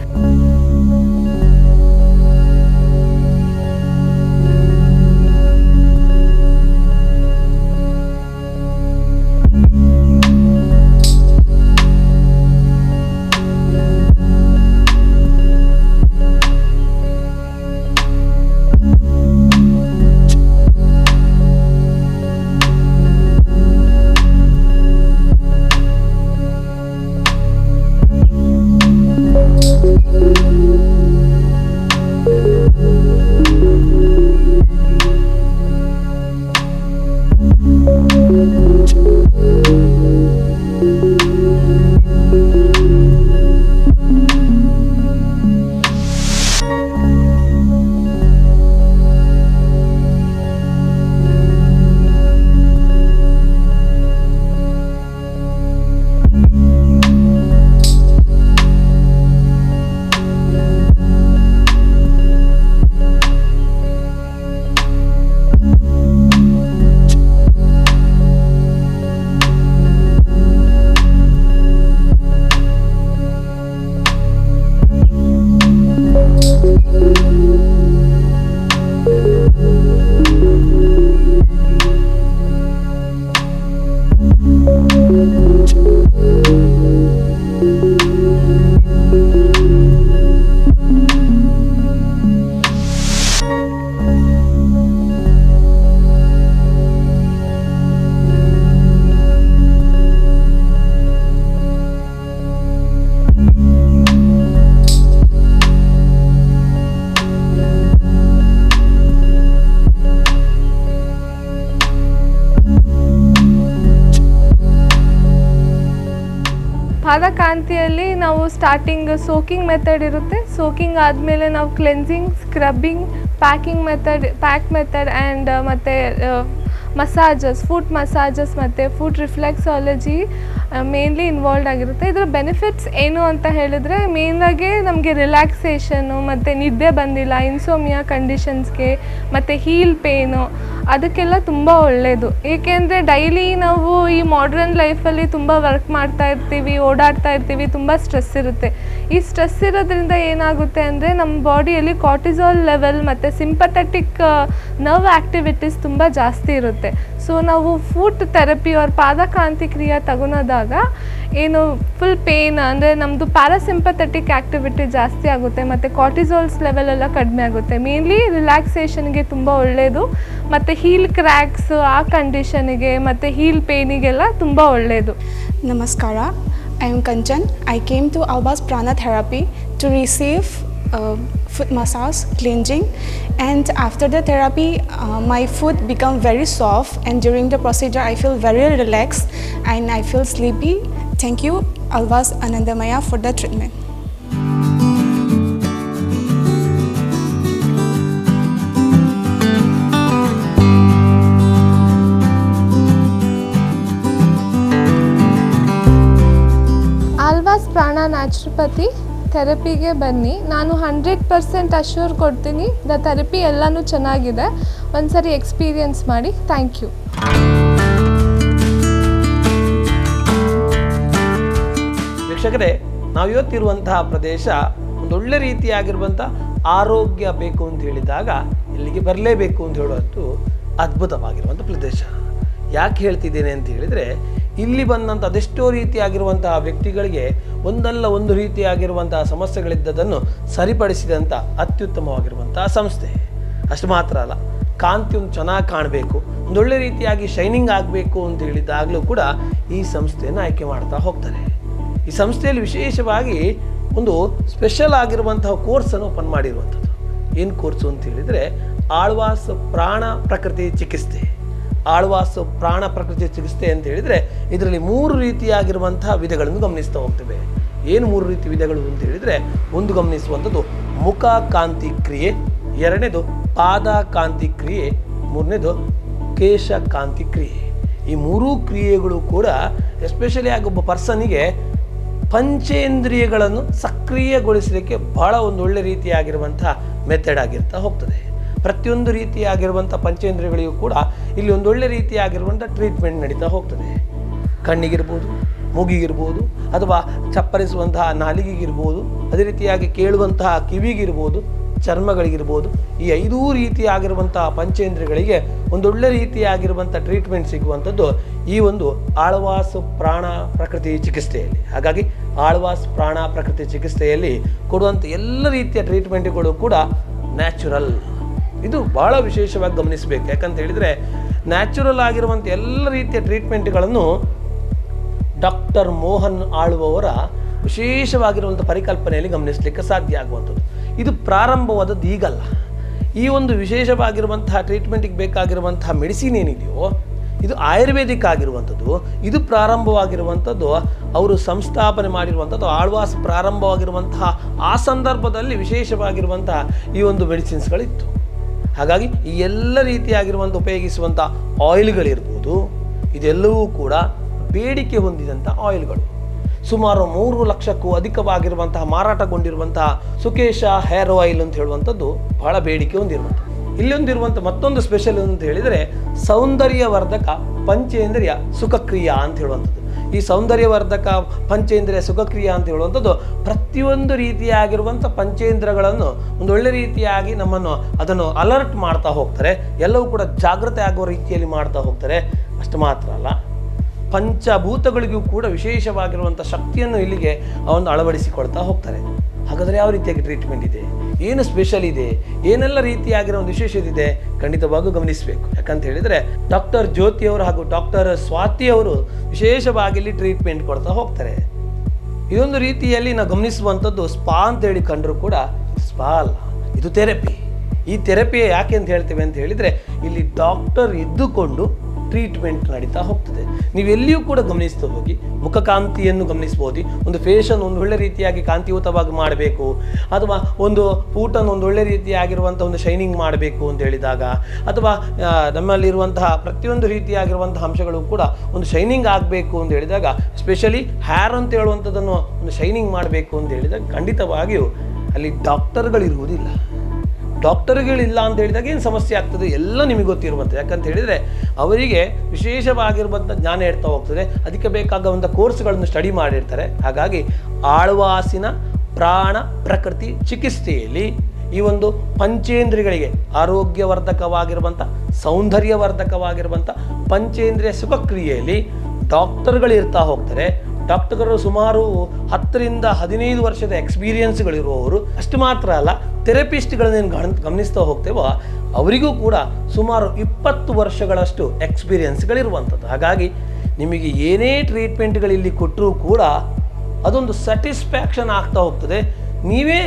ಪಾದಕಾಂತಿಯಲ್ಲಿ ನಾವು ಸ್ಟಾರ್ಟಿಂಗ್ ಸೋಕಿಂಗ್ ಮೆಥಡ್ ಇರುತ್ತೆ. ಸೋಕಿಂಗ್ ಆದಮೇಲೆ ನಾವು cleansing, scrubbing, pack method and ಮತ್ತು ಮಸಾಜಸ್, ಫುಟ್ ಮಸಾಜಸ್ ಮತ್ತು ಫುಟ್ ರಿಫ್ಲೆಕ್ಸಾಲಜಿ ಮೇನ್ಲಿ ಇನ್ವಾಲ್ವ್ ಆಗಿರುತ್ತೆ. ಇದರ ಬೆನಿಫಿಟ್ಸ್ ಏನು ಅಂತ ಹೇಳಿದ್ರೆ ಮೇಯ್ನಾಗಿ ನಮಗೆ ರಿಲ್ಯಾಕ್ಸೇಷನು ಮತ್ತು ನಿದ್ದೆ ಬಂದಿಲ್ಲ, ಇನ್ಸೋಮಿಯಾ ಕಂಡೀಷನ್ಸ್ಗೆ ಮತ್ತು ಹೀಲ್ ಪೇನು ಅದಕ್ಕೆಲ್ಲ ತುಂಬ ಒಳ್ಳೆಯದು. ಏಕೆಂದರೆ ಡೈಲಿ ನಾವು ಈ ಮಾಡ್ರನ್ ಲೈಫಲ್ಲಿ ತುಂಬ ವರ್ಕ್ ಮಾಡ್ತಾ ಇರ್ತೀವಿ, ಓಡಾಡ್ತಾ ಇರ್ತೀವಿ, ತುಂಬ ಸ್ಟ್ರೆಸ್ ಇರುತ್ತೆ. ಈ ಸ್ಟ್ರೆಸ್ ಇರೋದ್ರಿಂದ ಏನಾಗುತ್ತೆ ಅಂದರೆ ನಮ್ಮ ಬಾಡಿಯಲ್ಲಿ ಕಾರ್ಟಿಸಾಲ್ ಲೆವೆಲ್ ಮತ್ತು ಸಿಂಪಥೆಟಿಕ್ ನರ್ವ್ ಆ್ಯಕ್ಟಿವಿಟೀಸ್ ತುಂಬ ಜಾಸ್ತಿ ಇರುತ್ತೆ. ಸೊ ನಾವು ಫುಟ್ ಥೆರಪಿ ಅವ್ರ ಪಾದಕಾಂತಿ ಕ್ರಿಯೆ ತಗೊಳೋದಾಗ ಏನು ಫುಲ್ ಪೇನ್ ಅಂದರೆ ನಮ್ಮದು ಪ್ಯಾರಾಸಿಂಪಥೆಟಿಕ್ ಆ್ಯಕ್ಟಿವಿಟಿ ಜಾಸ್ತಿ ಆಗುತ್ತೆ ಮತ್ತು ಕಾರ್ಟಿಸಾಲ್ಸ್ ಲೆವೆಲ್ ಎಲ್ಲ ಕಡಿಮೆ ಆಗುತ್ತೆ. ಮೇನ್ಲಿ ರಿಲ್ಯಾಕ್ಸೇಷನ್ಗೆ ತುಂಬ ಒಳ್ಳೆಯದು ಮತ್ತು ಹೀಲ್ ಕ್ರ್ಯಾಕ್ಸ್ ಆ ಕಂಡೀಷನಿಗೆ ಮತ್ತು ಹೀಲ್ ಪೇನಿಗೆಲ್ಲ ತುಂಬ ಒಳ್ಳೆಯದು. Namaskara, I am Kanchan. I came to Alba's Prana Therapy to receive foot massage, cleansing, and after the therapy my foot become very soft, and during the procedure I feel very relaxed and I feel sleepy. Thank you Alba's Anandamaya for the treatment. Alva's ಪ್ರಾಣ naturopathy ಥೆರಪಿಗೆ ಬನ್ನಿ. ನಾನು 100% assure ಕೊಡ್ತೀನಿ, the therapy ಎಲ್ಲನೂ ಚೆನ್ನಾಗಿದೆ. ಒಂದ್ಸರಿ experience ಮಾಡಿ. Thank you. ವೀಕ್ಷಕರೇ, ನಾವು ಇವತ್ತಿರುವಂತಹ ಪ್ರದೇಶ ಒಂದೊಳ್ಳೆ ರೀತಿಯಾಗಿರುವಂಥ ಆರೋಗ್ಯ ಬೇಕು ಅಂತ ಹೇಳಿದಾಗ ಇಲ್ಲಿಗೆ ಬರಲೇಬೇಕು ಅಂತ ಹೇಳುವಂಥ ಅದ್ಭುತವಾಗಿರುವಂಥ ಪ್ರದೇಶ. ಯಾಕೆ ಹೇಳ್ತಿದ್ದೇನೆ ಅಂತ ಹೇಳಿದರೆ, ಇಲ್ಲಿ ಬಂದಂಥ ಅದೆಷ್ಟೋ ರೀತಿಯಾಗಿರುವಂತಹ ವ್ಯಕ್ತಿಗಳಿಗೆ ಒಂದಲ್ಲ ಒಂದು ರೀತಿಯಾಗಿರುವಂತಹ ಸಮಸ್ಯೆಗಳಿದ್ದದನ್ನು ಸರಿಪಡಿಸಿದಂಥ ಅತ್ಯುತ್ತಮವಾಗಿರುವಂತಹ ಸಂಸ್ಥೆ. ಅಷ್ಟು ಮಾತ್ರ ಅಲ್ಲ, ಕಾಂತಿ ಒಂದು ಚೆನ್ನಾಗಿ ಕಾಣಬೇಕು, ಒಂದೊಳ್ಳೆ ರೀತಿಯಾಗಿ ಶೈನಿಂಗ್ ಆಗಬೇಕು ಅಂತ ಹೇಳಿದಾಗಲೂ ಕೂಡ ಈ ಸಂಸ್ಥೆಯನ್ನು ಆಯ್ಕೆ ಮಾಡ್ತಾ ಹೋಗ್ತಾರೆ. ಈ ಸಂಸ್ಥೆಯಲ್ಲಿ ವಿಶೇಷವಾಗಿ ಒಂದು ಸ್ಪೆಷಲ್ ಆಗಿರುವಂತಹ ಕೋರ್ಸನ್ನು ಓಪನ್ ಮಾಡಿರುವಂಥದ್ದು. ಏನು ಕೋರ್ಸು ಅಂತ ಹೇಳಿದರೆ ಆಳ್ವಾಸ್ ಪ್ರಾಣ ಪ್ರಕೃತಿ ಚಿಕಿತ್ಸೆ. ಆಳ್ವಾಸ್ ಪ್ರಾಣ ಪ್ರಕೃತಿ ಚಿಕಿತ್ಸೆ ಅಂತ ಹೇಳಿದರೆ ಇದರಲ್ಲಿ 3 ರೀತಿಯಾಗಿರುವಂತಹ ವಿಧಗಳನ್ನು ಗಮನಿಸ್ತಾ ಹೋಗ್ತೇವೆ. ಏನು 3 ರೀತಿ ವಿಧಗಳು ಅಂತ ಹೇಳಿದರೆ, ಒಂದು ಗಮನಿಸುವಂಥದ್ದು ಮುಖ ಕಾಂತಿ ಕ್ರಿಯೆ, ಎರಡನೇದು ಪಾದ ಕಾಂತಿ ಕ್ರಿಯೆ, ಮೂರನೇದು ಕೇಶ ಕಾಂತಿ ಕ್ರಿಯೆ. ಈ 3 ಕ್ರಿಯೆಗಳು ಕೂಡ ಎಸ್ಪೆಷಲಿ ಆಗಿ ಒಬ್ಬ ಪರ್ಸನಿಗೆ ಪಂಚೇಂದ್ರಿಯಗಳನ್ನು ಸಕ್ರಿಯಗೊಳಿಸಲಿಕ್ಕೆ ಬಹಳ ಒಂದು ಒಳ್ಳೆ ರೀತಿಯಾಗಿರುವಂತಹ ಮೆಥಡ್ ಆಗಿರ್ತಾ ಹೋಗ್ತದೆ. ಪ್ರತಿಯೊಂದು ರೀತಿಯಾಗಿರುವಂಥ ಪಂಚೇಂದ್ರಿಯಗಳಿಗೂ ಕೂಡ ಇಲ್ಲಿ ಒಂದೊಳ್ಳೆ ರೀತಿಯಾಗಿರುವಂಥ ಟ್ರೀಟ್ಮೆಂಟ್ ನಡೀತಾ ಹೋಗ್ತದೆ. ಕಣ್ಣಿಗಿರ್ಬೋದು, ಮೂಗಿಗಿರ್ಬೋದು, ಅಥವಾ ಚಪ್ಪರಿಸುವಂತಹ ನಾಲಿಗೆಗಿರ್ಬೋದು, ಅದೇ ರೀತಿಯಾಗಿ ಕೇಳುವಂತಹ ಕಿವಿಗಿರ್ಬೋದು, ಚರ್ಮಗಳಿಗಿರ್ಬೋದು. ಈ 5 ರೀತಿಯಾಗಿರುವಂತಹ ಪಂಚೇಂದ್ರಿಯಗಳಿಗೆ ಒಂದೊಳ್ಳೆ ರೀತಿಯಾಗಿರುವಂಥ ಟ್ರೀಟ್ಮೆಂಟ್ ಸಿಗುವಂಥದ್ದು ಈ ಒಂದು ಆಳ್ವಾಸ್ ಪ್ರಾಣ ಪ್ರಕೃತಿ ಚಿಕಿತ್ಸೆಯಲ್ಲಿ. ಹಾಗಾಗಿ ಆಳ್ವಾಸ್ ಪ್ರಾಣ ಪ್ರಕೃತಿ ಚಿಕಿತ್ಸೆಯಲ್ಲಿ ಕೊಡುವಂಥ ಎಲ್ಲ ರೀತಿಯ ಟ್ರೀಟ್ಮೆಂಟ್ಗಳು ಕೂಡ ನ್ಯಾಚುರಲ್. ಇದು ಬಹಳ ವಿಶೇಷವಾಗಿ ಗಮನಿಸಬೇಕು. ಯಾಕಂತ ಹೇಳಿದರೆ ನ್ಯಾಚುರಲ್ ಆಗಿರುವಂಥ ಎಲ್ಲ ರೀತಿಯ ಟ್ರೀಟ್ಮೆಂಟ್ಗಳನ್ನು ಡಾಕ್ಟರ್ ಮೋಹನ್ ಆಳ್ವವರ ವಿಶೇಷವಾಗಿರುವಂಥ ಪರಿಕಲ್ಪನೆಯಲ್ಲಿ ಗಮನಿಸಲಿಕ್ಕೆ ಸಾಧ್ಯ ಆಗುವಂಥದ್ದು. ಇದು ಪ್ರಾರಂಭವಾದದ್ದು ಈಗಲ್ಲ. ಈ ಒಂದು ವಿಶೇಷವಾಗಿರುವಂತಹ ಟ್ರೀಟ್ಮೆಂಟಿಗೆ ಬೇಕಾಗಿರುವಂತಹ ಮೆಡಿಸಿನ್ ಏನಿದೆಯೋ ಇದು ಆಯುರ್ವೇದಿಕ್ ಆಗಿರುವಂಥದ್ದು. ಇದು ಪ್ರಾರಂಭವಾಗಿರುವಂಥದ್ದು ಅವರು ಸಂಸ್ಥಾಪನೆ ಮಾಡಿರುವಂಥದ್ದು ಆಳ್ವಾಸ್ ಪ್ರಾರಂಭವಾಗಿರುವಂತಹ ಆ ಸಂದರ್ಭದಲ್ಲಿ ವಿಶೇಷವಾಗಿರುವಂತಹ ಈ ಒಂದು ಮೆಡಿಸಿನ್ಸ್ಗಳಿತ್ತು. ಹಾಗಾಗಿ ಈ ಎಲ್ಲ ರೀತಿಯಾಗಿರುವಂಥ ಉಪಯೋಗಿಸುವಂಥ ಆಯಿಲ್ಗಳಿರ್ಬೋದು, ಇದೆಲ್ಲವೂ ಕೂಡ ಬೇಡಿಕೆ ಹೊಂದಿದಂಥ ಆಯಿಲ್ಗಳು. ಸುಮಾರು 3 ಲಕ್ಷಕ್ಕೂ ಅಧಿಕವಾಗಿರುವಂತಹ ಮಾರಾಟಗೊಂಡಿರುವಂತಹ ಸುಕೇಶ ಹೇರ್ ಆಯಿಲ್ ಅಂತ ಹೇಳುವಂಥದ್ದು ಬಹಳ ಬೇಡಿಕೆ ಹೊಂದಿರುವಂಥದ್ದು. ಇಲ್ಲೊಂದಿರುವಂಥ ಮತ್ತೊಂದು ಸ್ಪೆಷಲ್ ಅಂತ ಹೇಳಿದರೆ ಸೌಂದರ್ಯವರ್ಧಕ ಪಂಚೇಂದ್ರಿಯ ಸುಖಕ್ರಿಯಾ ಅಂತ ಹೇಳುವಂಥದ್ದು. ಈ ಸೌಂದರ್ಯವರ್ಧಕ ಪಂಚೇಂದ್ರಿಯ ಸುಖಕ್ರಿಯಾ ಅಂತ ಹೇಳುವಂಥದ್ದು ಪ್ರತಿಯೊಂದು ರೀತಿಯಾಗಿರುವಂಥ ಪಂಚೇಂದ್ರಗಳನ್ನು ಒಂದೊಳ್ಳೆ ರೀತಿಯಾಗಿ ನಮ್ಮನ್ನು ಅದನ್ನು ಅಲರ್ಟ್ ಮಾಡ್ತಾ ಹೋಗ್ತಾರೆ. ಎಲ್ಲವೂ ಕೂಡ ಜಾಗೃತಿ ಆಗುವ ರೀತಿಯಲ್ಲಿ ಮಾಡ್ತಾ ಹೋಗ್ತಾರೆ. ಅಷ್ಟು ಮಾತ್ರ ಅಲ್ಲ, ಪಂಚಭೂತಗಳಿಗೂ ಕೂಡ ವಿಶೇಷವಾಗಿರುವಂಥ ಶಕ್ತಿಯನ್ನು ಇಲ್ಲಿಗೆ ಒಂದು ಅಳವಡಿಸಿಕೊಳ್ತಾ ಹೋಗ್ತಾರೆ. ಹಾಗಾದರೆ ಯಾವ ರೀತಿಯಾಗಿ ಟ್ರೀಟ್ಮೆಂಟ್ ಇದೆ, ಏನು ಸ್ಪೆಷಲ್ ಇದೆ, ಏನೆಲ್ಲ ರೀತಿಯಾಗಿರೋ ಒಂದು ವಿಶೇಷತೆ ಖಂಡಿತವಾಗೂ ಗಮನಿಸಬೇಕು. ಯಾಕಂತ ಹೇಳಿದರೆ ಡಾಕ್ಟರ್ ಜ್ಯೋತಿಯವರು ಹಾಗೂ ಡಾಕ್ಟರ್ ಸ್ವಾತಿಯವರು ವಿಶೇಷವಾಗಿ ಇಲ್ಲಿ ಟ್ರೀಟ್ಮೆಂಟ್ ಕೊಡ್ತಾ ಹೋಗ್ತಾರೆ. ಇದೊಂದು ರೀತಿಯಲ್ಲಿ ನಾವು ಗಮನಿಸುವಂಥದ್ದು ಸ್ಪಾ ಅಂತೇಳಿ ಕಂಡರೂ ಕೂಡ ಸ್ಪಾ ಅಲ್ಲ, ಇದು ಥೆರಪಿ. ಈ ಥೆರಪಿ ಯಾಕೆ ಅಂತ ಹೇಳ್ತೇವೆ ಅಂತ ಹೇಳಿದರೆ ಇಲ್ಲಿ ಡಾಕ್ಟರ್ ಇದ್ದುಕೊಂಡು ಟ್ರೀಟ್ಮೆಂಟ್ ನಡೀತಾ ಹೋಗ್ತದೆ. ನೀವೆಲ್ಲಿಯೂ ಕೂಡ ಗಮನಿಸ್ತಾ ಹೋಗಿ ಮುಖಕಾಂತಿಯನ್ನು ಗಮನಿಸ್ಬೋದು. ಒಂದು ಫೇಶನ್ನು ಒಂದು ಒಳ್ಳೆ ರೀತಿಯಾಗಿ ಕಾಂತಿಯುತವಾಗಿ ಮಾಡಬೇಕು, ಅಥವಾ ಒಂದು ಊಟನ್ನು ಒಂದು ಒಳ್ಳೆ ರೀತಿಯಾಗಿರುವಂಥ ಒಂದು ಶೈನಿಂಗ್ ಮಾಡಬೇಕು ಅಂತ ಹೇಳಿದಾಗ, ಅಥವಾ ನಮ್ಮಲ್ಲಿರುವಂತಹ ಪ್ರತಿಯೊಂದು ರೀತಿಯಾಗಿರುವಂತಹ ಅಂಶಗಳು ಕೂಡ ಒಂದು ಶೈನಿಂಗ್ ಆಗಬೇಕು ಅಂತ ಹೇಳಿದಾಗ, ಸ್ಪೆಷಲಿ ಹೇರ್ ಅಂತ ಹೇಳುವಂಥದ್ದನ್ನು ಒಂದು ಶೈನಿಂಗ್ ಮಾಡಬೇಕು ಅಂತ ಹೇಳಿದಾಗ ಖಂಡಿತವಾಗಿಯೂ ಅಲ್ಲಿ ಡಾಕ್ಟರ್ಗಳಿರುವುದಿಲ್ಲ. ಡಾಕ್ಟರ್ಗಳಿಲ್ಲ ಅಂತ ಹೇಳಿದಾಗ ಏನು ಸಮಸ್ಯೆ ಆಗ್ತದೆ ಎಲ್ಲ ನಿಮಗೆ ಗೊತ್ತಿರುವಂಥದ್ದು. ಯಾಕಂತ ಹೇಳಿದರೆ ಅವರಿಗೆ ವಿಶೇಷವಾಗಿರುವಂಥ ಜ್ಞಾನ ಇರ್ತಾ ಹೋಗ್ತದೆ, ಅದಕ್ಕೆ ಬೇಕಾಗುವಂಥ ಕೋರ್ಸ್ಗಳನ್ನು ಸ್ಟಡಿ ಮಾಡಿರ್ತಾರೆ. ಹಾಗಾಗಿ ಆಳ್ವಾಸಿನ ಪ್ರಾಣ ಪ್ರಕೃತಿ ಚಿಕಿತ್ಸೆಯಲ್ಲಿ ಈ ಒಂದು ಪಂಚೇಂದ್ರಿಯಗಳಿಗೆ ಆರೋಗ್ಯವರ್ಧಕವಾಗಿರುವಂಥ ಸೌಂದರ್ಯವರ್ಧಕವಾಗಿರುವಂಥ ಪಂಚೇಂದ್ರಿಯ ಸುಖಕ್ರಿಯೆಯಲ್ಲಿ ಡಾಕ್ಟರ್ಗಳು ಇರ್ತಾ ಹೋಗ್ತಾರೆ. ಡಾಕ್ಟರ್ಗಳು ಸುಮಾರು 10 ರಿಂದ 15 ವರ್ಷದ ಎಕ್ಸ್ಪೀರಿಯನ್ಸ್ಗಳಿರುವವರು. ಅಷ್ಟು ಮಾತ್ರ ಅಲ್ಲ, ಥೆರಪಿಸ್ಟ್ಗಳನ್ನೇನು ಗಮನಿಸ್ತಾ ಹೋಗ್ತೇವೋ ಅವರಿಗೂ ಕೂಡ ಸುಮಾರು 20 ವರ್ಷಗಳಷ್ಟು ಎಕ್ಸ್ಪೀರಿಯನ್ಸ್ಗಳಿರುವಂಥದ್ದು. ಹಾಗಾಗಿ ನಿಮಗೆ ಏನೇ ಟ್ರೀಟ್ಮೆಂಟ್ಗಳಿಲ್ಲಿ ಕೊಟ್ಟರೂ ಕೂಡ ಅದೊಂದು ಸ್ಯಾಟಿಸ್ಫ್ಯಾಕ್ಷನ್ ಆಗ್ತಾ ಹೋಗ್ತದೆ. ನೀವೇ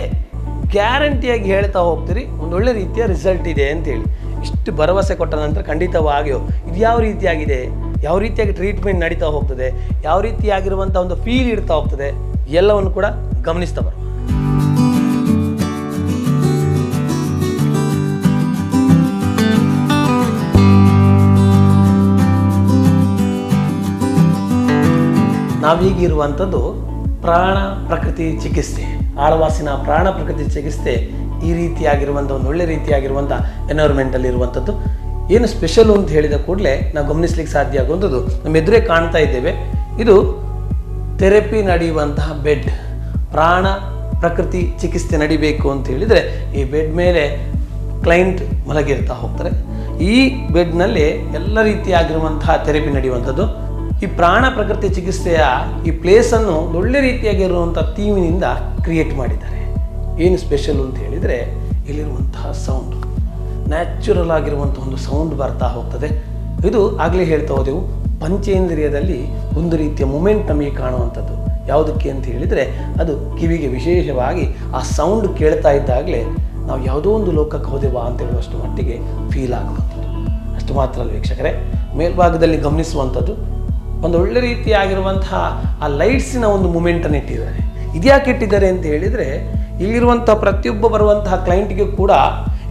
ಗ್ಯಾರಂಟಿಯಾಗಿ ಹೇಳ್ತಾ ಹೋಗ್ತೀರಿ ಒಂದೊಳ್ಳೆ ರೀತಿಯ ರಿಸಲ್ಟ್ ಇದೆ ಅಂತೇಳಿ. ಇಷ್ಟು ಭರವಸೆ ಕೊಟ್ಟ ನಂತರ ಖಂಡಿತವಾಗಿಯೂ ಇದು ಯಾವ ರೀತಿಯಾಗಿದೆ, ಯಾವ ರೀತಿಯಾಗಿ ಟ್ರೀಟ್ಮೆಂಟ್ ನಡೀತಾ ಹೋಗ್ತದೆ, ಯಾವ ರೀತಿಯಾಗಿರುವಂಥ ಒಂದು ಫೀಲ್ ಇಡ್ತಾ ಹೋಗ್ತದೆ, ಎಲ್ಲವನ್ನು ಕೂಡ ಗಮನಿಸ್ತಾ ಬರುವ. ನಾವೀಗಿರುವಂಥದ್ದು ಪ್ರಾಣ ಪ್ರಕೃತಿ ಚಿಕಿತ್ಸೆ, ಆಳ್ವಾಸಿನ ಪ್ರಾಣ ಪ್ರಕೃತಿ ಚಿಕಿತ್ಸೆ. ಈ ರೀತಿಯಾಗಿರುವಂಥ ಒಂದು ಒಳ್ಳೆ ರೀತಿಯಾಗಿರುವಂಥ ಎನ್ವೈರ್ಮೆಂಟಲ್ಲಿ ಇರುವಂಥದ್ದು. ಏನು ಸ್ಪೆಷಲು ಅಂತ ಹೇಳಿದ ಕೂಡಲೇ ನಾವು ಗಮನಿಸ್ಲಿಕ್ಕೆ ಸಾಧ್ಯ ಆಗುವಂಥದ್ದು ನಮ್ಮ ಎದುರೇ ಕಾಣ್ತಾ ಇದ್ದೇವೆ. ಇದು ಥೆರಪಿ ನಡೆಯುವಂತಹ ಬೆಡ್. ಪ್ರಾಣ ಪ್ರಕೃತಿ ಚಿಕಿತ್ಸೆ ನಡಿಬೇಕು ಅಂತ ಹೇಳಿದರೆ ಈ ಬೆಡ್ ಮೇಲೆ ಕ್ಲೈಂಟ್ ಮಲಗಿರ್ತಾ ಹೋಗ್ತಾರೆ. ಈ ಬೆಡ್ನಲ್ಲಿ ಎಲ್ಲ ರೀತಿಯಾಗಿರುವಂತಹ ಥೆರಪಿ ನಡೆಯುವಂಥದ್ದು. ಈ ಪ್ರಾಣ ಪ್ರಕೃತಿ ಚಿಕಿತ್ಸೆಯ ಈ ಪ್ಲೇಸನ್ನು ಒಳ್ಳೆ ರೀತಿಯಾಗಿರುವಂಥ ಥೀಮಿನಿಂದ ಕ್ರಿಯೇಟ್ ಮಾಡಿದ್ದಾರೆ. ಏನು ಸ್ಪೆಷಲ್ ಅಂತ ಹೇಳಿದರೆ ಇಲ್ಲಿರುವಂತಹ ಸೌಂಡ್ ನ್ಯಾಚುರಲ್ ಆಗಿರುವಂಥ ಒಂದು ಸೌಂಡ್ ಬರ್ತಾ ಹೋಗ್ತದೆ. ಇದು ಆಗಲೇ ಹೇಳ್ತಾ ಹೋದೆವು, ಪಂಚೇಂದ್ರಿಯದಲ್ಲಿ ಒಂದು ರೀತಿಯ ಮೂಮೆಂಟ್ ನಮಗೆ ಕಾಣುವಂಥದ್ದು. ಯಾವುದಕ್ಕೆ ಅಂತ ಹೇಳಿದರೆ ಅದು ಕಿವಿಗೆ ವಿಶೇಷವಾಗಿ ಆ ಸೌಂಡ್ ಕೇಳ್ತಾ ಇದ್ದಾಗಲೇ ನಾವು ಯಾವುದೋ ಒಂದು ಲೋಕಕ್ಕೆ ಹೋದೆವಾ ಅಂತ ಹೇಳುವಷ್ಟು ಮಟ್ಟಿಗೆ ಫೀಲ್ ಆಗುವಂಥದ್ದು. ಅಷ್ಟು ಮಾತ್ರ ಅಲ್ಲ ವೀಕ್ಷಕರೇ, ಮೇಲ್ಭಾಗದಲ್ಲಿ ಗಮನಿಸುವಂಥದ್ದು ಒಂದು ಒಳ್ಳೆ ರೀತಿಯಾಗಿರುವಂತಹ ಆ ಲೈಟ್ಸಿನ ಒಂದು ಮೂಮೆಂಟನ್ನು ಇಟ್ಟಿದ್ದಾರೆ. ಇದ್ಯಾಕೆ ಇಟ್ಟಿದ್ದಾರೆ ಅಂತ ಹೇಳಿದರೆ ಇಲ್ಲಿರುವಂಥ ಪ್ರತಿಯೊಬ್ಬ ಬರುವಂತಹ ಕ್ಲೈಂಟ್ಗೆ ಕೂಡ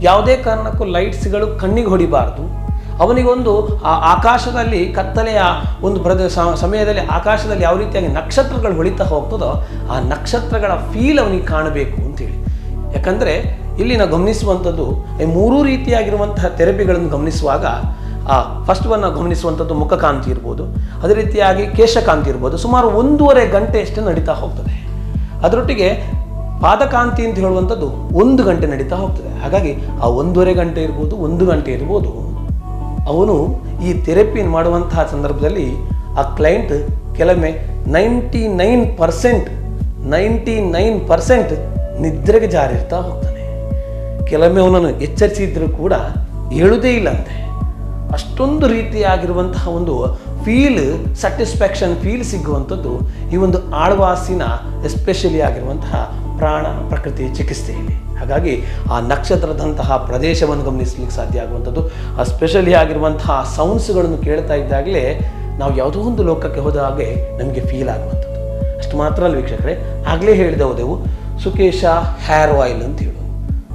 ಯಾವುದೇ ಕಾರಣಕ್ಕೂ ಲೈಟ್ಸ್ಗಳು ಕಣ್ಣಿಗೆ ಹೊಡಿಬಾರ್ದು. ಅವನಿಗೊಂದು ಆ ಆಕಾಶದಲ್ಲಿ ಕತ್ತಲೆಯ ಒಂದು ಸಮಯದಲ್ಲಿ ಆಕಾಶದಲ್ಲಿ ಯಾವ ರೀತಿಯಾಗಿ ನಕ್ಷತ್ರಗಳು ಹೊಳಿತಾ ಹೋಗ್ತದೋ ಆ ನಕ್ಷತ್ರಗಳ ಫೀಲ್ ಅವನಿಗೆ ಕಾಣಬೇಕು ಅಂತೇಳಿ. ಯಾಕಂದರೆ ಇಲ್ಲಿ ನಾವು ಗಮನಿಸುವಂಥದ್ದು ಮೂರೂ ರೀತಿಯಾಗಿರುವಂತಹ ಥೆರಪಿಗಳನ್ನು ಗಮನಿಸುವಾಗ ಫಸ್ಟ್ ಒನ್ ನಾವು ಗಮನಿಸುವಂಥದ್ದು ಮುಖಕಾಂತಿ ಇರ್ಬೋದು, ಅದೇ ರೀತಿಯಾಗಿ ಕೇಶಕಾಂತಿ ಇರ್ಬೋದು. ಸುಮಾರು 1.5 ಗಂಟೆಯಷ್ಟು ನಡೀತಾ ಹೋಗ್ತದೆ. ಅದರೊಟ್ಟಿಗೆ ಪಾದಕಾಂತಿ ಅಂತ ಹೇಳುವಂಥದ್ದು 1 ಗಂಟೆ ನಡೀತಾ ಹೋಗ್ತದೆ. ಹಾಗಾಗಿ ಆ 1.5 ಗಂಟೆ ಇರ್ಬೋದು, 1 ಗಂಟೆ ಇರ್ಬೋದು, ಅವನು ಈ ಥೆರಪಿ ಮಾಡುವಂತಹ ಸಂದರ್ಭದಲ್ಲಿ ಆ ಕ್ಲೈಂಟ್ ಕೆಲವೊಮ್ಮೆ 99% ನಿದ್ರೆಗೆ ಜಾರಿರ್ತಾ ಹೋಗ್ತಾನೆ. ಕೆಲವೊಮ್ಮೆ ಅವನನ್ನು ಎಚ್ಚರಿಸಿದ್ರೂ ಕೂಡ ಹೇಳುವುದೇ ಇಲ್ಲಂತೆ. ಅಷ್ಟೊಂದು ರೀತಿಯಾಗಿರುವಂತಹ ಒಂದು ಫೀಲ್, ಸ್ಯಾಟಿಸ್ಫ್ಯಾಕ್ಷನ್ ಫೀಲ್ ಸಿಗುವಂಥದ್ದು ಈ ಒಂದು ಆಳ್ವಾಸಿನ ಎಸ್ಪೆಷಲಿ ಆಗಿರುವಂತಹ ಪ್ರಾಣ ಪ್ರಕೃತಿ ಚಿಕಿತ್ಸೆಯಲ್ಲಿ. ಹಾಗಾಗಿ ಆ ನಕ್ಷತ್ರದಂತಹ ಪ್ರದೇಶವನ್ನು ಗಮನಿಸಲಿಕ್ಕೆ ಸಾಧ್ಯ ಆಗುವಂಥದ್ದು, ಆ ಸ್ಪೆಷಲಿ ಆಗಿರುವಂತಹ ಸೌಂಡ್ಸ್ಗಳನ್ನು ಕೇಳ್ತಾ ಇದ್ದಾಗಲೇ ನಾವು ಯಾವುದೋ ಒಂದು ಲೋಕಕ್ಕೆ ಹೋದ ಹಾಗೆ ನಮಗೆ ಫೀಲ್ ಆಗುವಂಥದ್ದು. ಅಷ್ಟು ಮಾತ್ರ ಅಲ್ಲ ವೀಕ್ಷಕರೇ, ಆಗಲೇ ಹೇಳಿದ ಹೋದೆವು ಸುಕೇಶ ಹೇರ್ ಆಯಿಲ್ ಅಂತ ಹೇಳೋದು.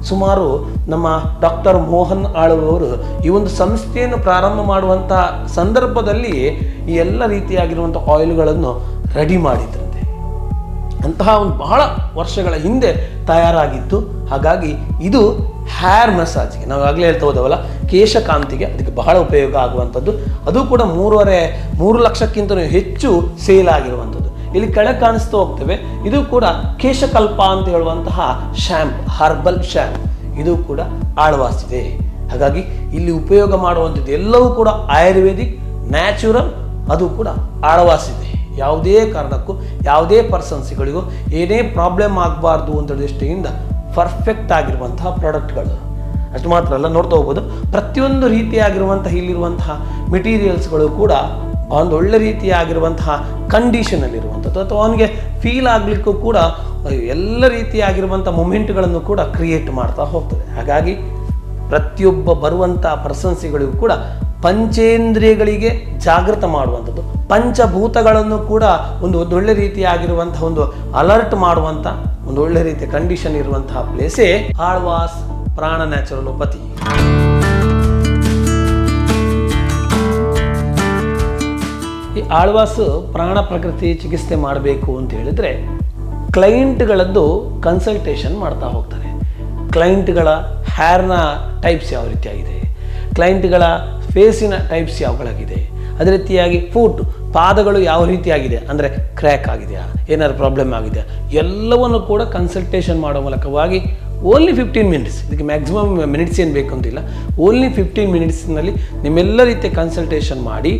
ಸುಮಾರು ನಮ್ಮ ಡಾಕ್ಟರ್ ಮೋಹನ್ ಆಳ್ವರು ಈ ಒಂದು ಸಂಸ್ಥೆಯನ್ನು ಪ್ರಾರಂಭ ಮಾಡುವಂಥ ಸಂದರ್ಭದಲ್ಲಿ ಈ ಎಲ್ಲ ರೀತಿಯಾಗಿರುವಂಥ ಆಯಿಲ್ಗಳನ್ನು ರೆಡಿ ಮಾಡಿದ್ರಂತೆ. ಅಂತಹ ಒಂದು ಬಹಳ ವರ್ಷಗಳ ಹಿಂದೆ ತಯಾರಾಗಿತ್ತು. ಹಾಗಾಗಿ ಇದು ಹೇರ್ ಮಸಾಜ್ಗೆ, ನಾವು ಆಗಲೇ ಹೇಳ್ತಾ ಹೋದವಲ್ಲ, ಕೇಶಕಾಂತಿಗೆ ಅದಕ್ಕೆ ಬಹಳ ಉಪಯೋಗ ಆಗುವಂಥದ್ದು. ಅದು ಕೂಡ 3 ಲಕ್ಷಕ್ಕಿಂತ ಹೆಚ್ಚು ಸೇಲ್ ಆಗಿರುವಂಥದ್ದು. ಇಲ್ಲಿ ಕೆಳಗೆ ಕಾಣಿಸ್ತಾ ಹೋಗ್ತೇವೆ, ಇದು ಕೂಡ ಕೇಶಕಲ್ಪ ಅಂತ ಹೇಳುವಂತಹ ಶ್ಯಾಂಪ್, ಹರ್ಬಲ್ ಶ್ಯಾಂಪ್, ಇದು ಕೂಡ ಆಳ್ವಾಸಿದೆ. ಹಾಗಾಗಿ ಇಲ್ಲಿ ಉಪಯೋಗ ಮಾಡುವಂಥದ್ದು ಎಲ್ಲವೂ ಕೂಡ ಆಯುರ್ವೇದಿಕ್, ನ್ಯಾಚುರಲ್, ಅದು ಕೂಡ ಆಳ್ವಾಸಿದೆ. ಯಾವುದೇ ಕಾರಣಕ್ಕೂ ಯಾವುದೇ ಪರ್ಸನ್ಸ್ಗಳಿಗೂ ಏನೇ ಪ್ರಾಬ್ಲಮ್ ಆಗಬಾರ್ದು ಅಂತ ದೃಷ್ಟಿಯಿಂದ ಪರ್ಫೆಕ್ಟ್ ಆಗಿರುವಂತಹ ಪ್ರಾಡಕ್ಟ್ಗಳು. ಅಷ್ಟು ಮಾತ್ರ ಅಲ್ಲ, ನೋಡ್ತಾ ಹೋಗ್ಬೋದು ಪ್ರತಿಯೊಂದು ರೀತಿಯಾಗಿರುವಂತಹ ಇಲ್ಲಿರುವಂತಹ ಮೆಟೀರಿಯಲ್ಸ್ಗಳು ಕೂಡ ಒಂದು ಒಳ್ಳೆ ರೀತಿಯಾಗಿರುವಂತಹ ಕಂಡೀಷನಲ್ಲಿರುವಂಥದ್ದು, ಅಥವಾ ಅವನಿಗೆ ಫೀಲ್ ಆಗಲಿಕ್ಕೂ ಕೂಡ ಎಲ್ಲ ರೀತಿಯಾಗಿರುವಂಥ ಮೂಮೆಂಟ್ಗಳನ್ನು ಕೂಡ ಕ್ರಿಯೇಟ್ ಮಾಡ್ತಾ ಹೋಗ್ತದೆ. ಹಾಗಾಗಿ ಪ್ರತಿಯೊಬ್ಬ ಬರುವಂಥ ಪರ್ಸನ್ಸಿಗಳಿಗೂ ಕೂಡ ಪಂಚೇಂದ್ರಿಯಗಳಿಗೆ ಜಾಗೃತ ಮಾಡುವಂಥದ್ದು, ಪಂಚಭೂತಗಳನ್ನು ಕೂಡ ಒಂದು ಒಳ್ಳೆ ರೀತಿಯಾಗಿರುವಂತಹ ಒಂದು ಅಲರ್ಟ್ ಮಾಡುವಂಥ ಒಂದು ಒಳ್ಳೆ ರೀತಿಯ ಕಂಡೀಷನ್ ಇರುವಂತಹ ಪ್ಲೇಸೇ ಆಳ್ವಾಸ್ ಪ್ರಾಣ ನ್ಯಾಚುರಲೋಪತಿ. ಈ ಆಳ್ವಾಸ್ ಪ್ರಾಣ ಪ್ರಕೃತಿ ಚಿಕಿತ್ಸೆ ಮಾಡಬೇಕು ಅಂತ ಹೇಳಿದರೆ ಕ್ಲೈಂಟ್ಗಳದ್ದು ಕನ್ಸಲ್ಟೇಷನ್ ಮಾಡ್ತಾ ಹೋಗ್ತಾರೆ. ಕ್ಲೈಂಟ್ಗಳ ಹೇರ್ನ ಟೈಪ್ಸ್ ಯಾವ ರೀತಿಯಾಗಿದೆ, ಕ್ಲೈಂಟ್ಗಳ ಫೇಸಿನ ಟೈಪ್ಸ್ ಯಾವಗಳಾಗಿದೆ, ಅದೇ ರೀತಿಯಾಗಿ ಫುಟ್ ಪಾದಗಳು ಯಾವ ರೀತಿಯಾಗಿದೆ, ಅಂದರೆ ಕ್ರ್ಯಾಕ್ ಆಗಿದೆಯಾ, ಏನಾದ್ರು ಪ್ರಾಬ್ಲಮ್ ಆಗಿದೆಯಾ, ಎಲ್ಲವನ್ನು ಕೂಡ ಕನ್ಸಲ್ಟೇಷನ್ ಮಾಡೋ ಮೂಲಕವಾಗಿ ಓನ್ಲಿ 15 ಮಿನಿಟ್ಸ್, ಇದಕ್ಕೆ ಮ್ಯಾಕ್ಸಿಮಮ್ ಮಿನಿಟ್ಸ್ ಏನು ಬೇಕು ಅಂತಿಲ್ಲ, ಓನ್ಲಿ 15 ಮಿನಿಟ್ಸ್ನಲ್ಲಿ ನಿಮ್ಮೆಲ್ಲ ರೀತಿಯ ಕನ್ಸಲ್ಟೇಷನ್ ಮಾಡಿ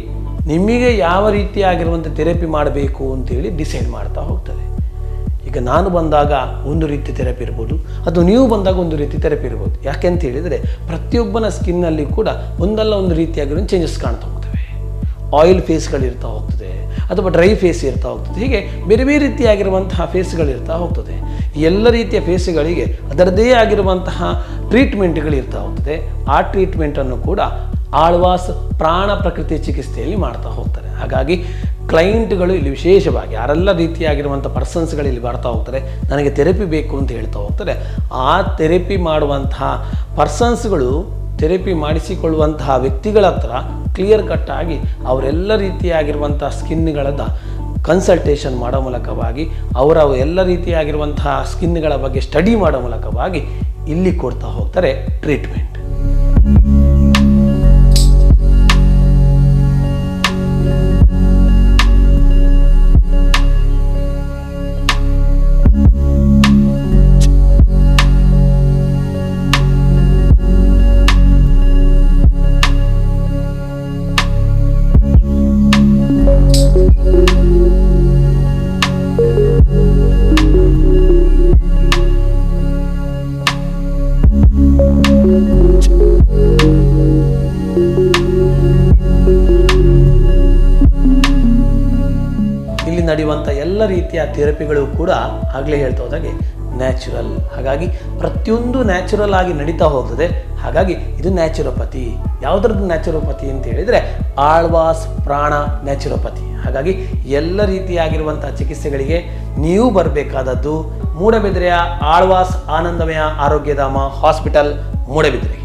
ನಿಮಗೆ ಯಾವ ರೀತಿಯಾಗಿರುವಂಥ ಥೆರಪಿ ಮಾಡಬೇಕು ಅಂತೇಳಿ ಡಿಸೈಡ್ ಮಾಡ್ತಾ ಹೋಗ್ತದೆ. ಈಗ ನಾನು ಬಂದಾಗ ಒಂದು ರೀತಿ ಥೆರಪಿ ಇರ್ಬೋದು, ಅಥವಾ ನೀವು ಬಂದಾಗ ಒಂದು ರೀತಿ ಥೆರಪಿ ಇರ್ಬೋದು. ಯಾಕೆ ಅಂತ ಹೇಳಿದರೆ ಪ್ರತಿಯೊಬ್ಬನ ಸ್ಕಿನ್ನಲ್ಲಿ ಕೂಡ ಒಂದಲ್ಲ ಒಂದು ರೀತಿಯಾಗಿರೋ ಚೇಂಜಸ್ ಕಾಣ್ತಾ ಹೋಗ್ತವೆ. ಆಯಿಲ್ ಫೇಸ್ಗಳಿರ್ತಾ ಹೋಗ್ತದೆ, ಅಥವಾ ಡ್ರೈ ಫೇಸ್ ಇರ್ತಾ ಹೋಗ್ತದೆ. ಹೀಗೆ ಬೇರೆ ಬೇರೆ ರೀತಿಯಾಗಿರುವಂತಹ ಫೇಸ್ಗಳಿರ್ತಾ ಹೋಗ್ತದೆ. ಎಲ್ಲ ರೀತಿಯ ಫೇಸ್ಗಳಿಗೆ ಅದರದ್ದೇ ಆಗಿರುವಂತಹ ಟ್ರೀಟ್ಮೆಂಟ್ಗಳಿರ್ತಾ ಹೋಗ್ತದೆ. ಆ ಟ್ರೀಟ್ಮೆಂಟನ್ನು ಕೂಡ ಆಳ್ವಾಸ್ ಪ್ರಾಣ ಪ್ರಕೃತಿ ಚಿಕಿತ್ಸೆಯಲ್ಲಿ ಮಾಡ್ತಾ ಹೋಗ್ತಾರೆ. ಹಾಗಾಗಿ ಕ್ಲೈಂಟ್ಗಳು ಇಲ್ಲಿ ವಿಶೇಷವಾಗಿ ಯಾರೆಲ್ಲ ರೀತಿಯಾಗಿರುವಂಥ ಪರ್ಸನ್ಸ್ಗಳು ಇಲ್ಲಿ ಬರ್ತಾ ಹೋಗ್ತಾರೆ, ನನಗೆ ಥೆರಪಿ ಬೇಕು ಅಂತ ಹೇಳ್ತಾ ಹೋಗ್ತಾರೆ. ಆ ಥೆರಪಿ ಮಾಡುವಂತಹ ಪರ್ಸನ್ಸ್ಗಳು ಥೆರಪಿ ಮಾಡಿಸಿಕೊಳ್ಳುವಂತಹ ವ್ಯಕ್ತಿಗಳ ಹತ್ರ ಕ್ಲಿಯರ್ ಕಟ್ಟಾಗಿ ಅವರೆಲ್ಲ ರೀತಿಯಾಗಿರುವಂಥ ಸ್ಕಿನ್ಗಳದ ಕನ್ಸಲ್ಟೇಷನ್ ಮಾಡೋ ಮೂಲಕವಾಗಿ ಅವರ ಎಲ್ಲ ರೀತಿಯಾಗಿರುವಂತಹ ಸ್ಕಿನ್ಗಳ ಬಗ್ಗೆ ಸ್ಟಡಿ ಮಾಡೋ ಮೂಲಕವಾಗಿ ಇಲ್ಲಿ ಕೊಡ್ತಾ ಹೋಗ್ತಾರೆ ಟ್ರೀಟ್ಮೆಂಟ್. ಇಲ್ಲಿ ನಡೆಯುವಂಥ ಎಲ್ಲ ರೀತಿಯ ಥೆರಪಿಗಳು ಕೂಡ ಆಗಲೇ ಹೇಳ್ತಾ ಹೋದಾಗೆ ನ್ಯಾಚುರಲ್. ಹಾಗಾಗಿ ಪ್ರತಿಯೊಂದು ನ್ಯಾಚುರಲ್ ಆಗಿ ನಡೀತಾ ಹೋಗ್ತದೆ. ಹಾಗಾಗಿ ಇದು ನ್ಯಾಚುರೋಪತಿ. ಯಾವುದ್ರದ್ದು ನ್ಯಾಚುರೋಪತಿ ಅಂತ ಹೇಳಿದರೆ ಆಳ್ವಾಸ್ ಪ್ರಾಣ ನ್ಯಾಚುರೋಪತಿ. ಹಾಗಾಗಿ ಎಲ್ಲ ರೀತಿಯಾಗಿರುವಂಥ ಚಿಕಿತ್ಸೆಗಳಿಗೆ ನೀವು ಬರಬೇಕಾದದ್ದು ಮೂಡಬಿದಿರೆಯ ಆಳ್ವಾಸ್ ಆನಂದಮಯ ಆರೋಗ್ಯಧಾಮ ಹಾಸ್ಪಿಟಲ್ ಮೂಡಬಿದಿರೆ.